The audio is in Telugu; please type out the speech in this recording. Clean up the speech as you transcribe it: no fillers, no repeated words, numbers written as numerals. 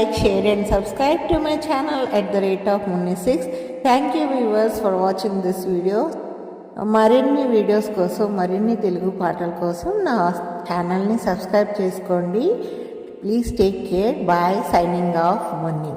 like, share and subscribe to my channel at the rate of Munni6. Thank you viewers for watching this video. మరిన్ని వీడియోస్ కోసం మరిన్ని తెలుగు పాటల కోసం నా ఛానల్ని సబ్స్క్రైబ్ చేసుకోండి. Please take care. Bye. Signing off Munni.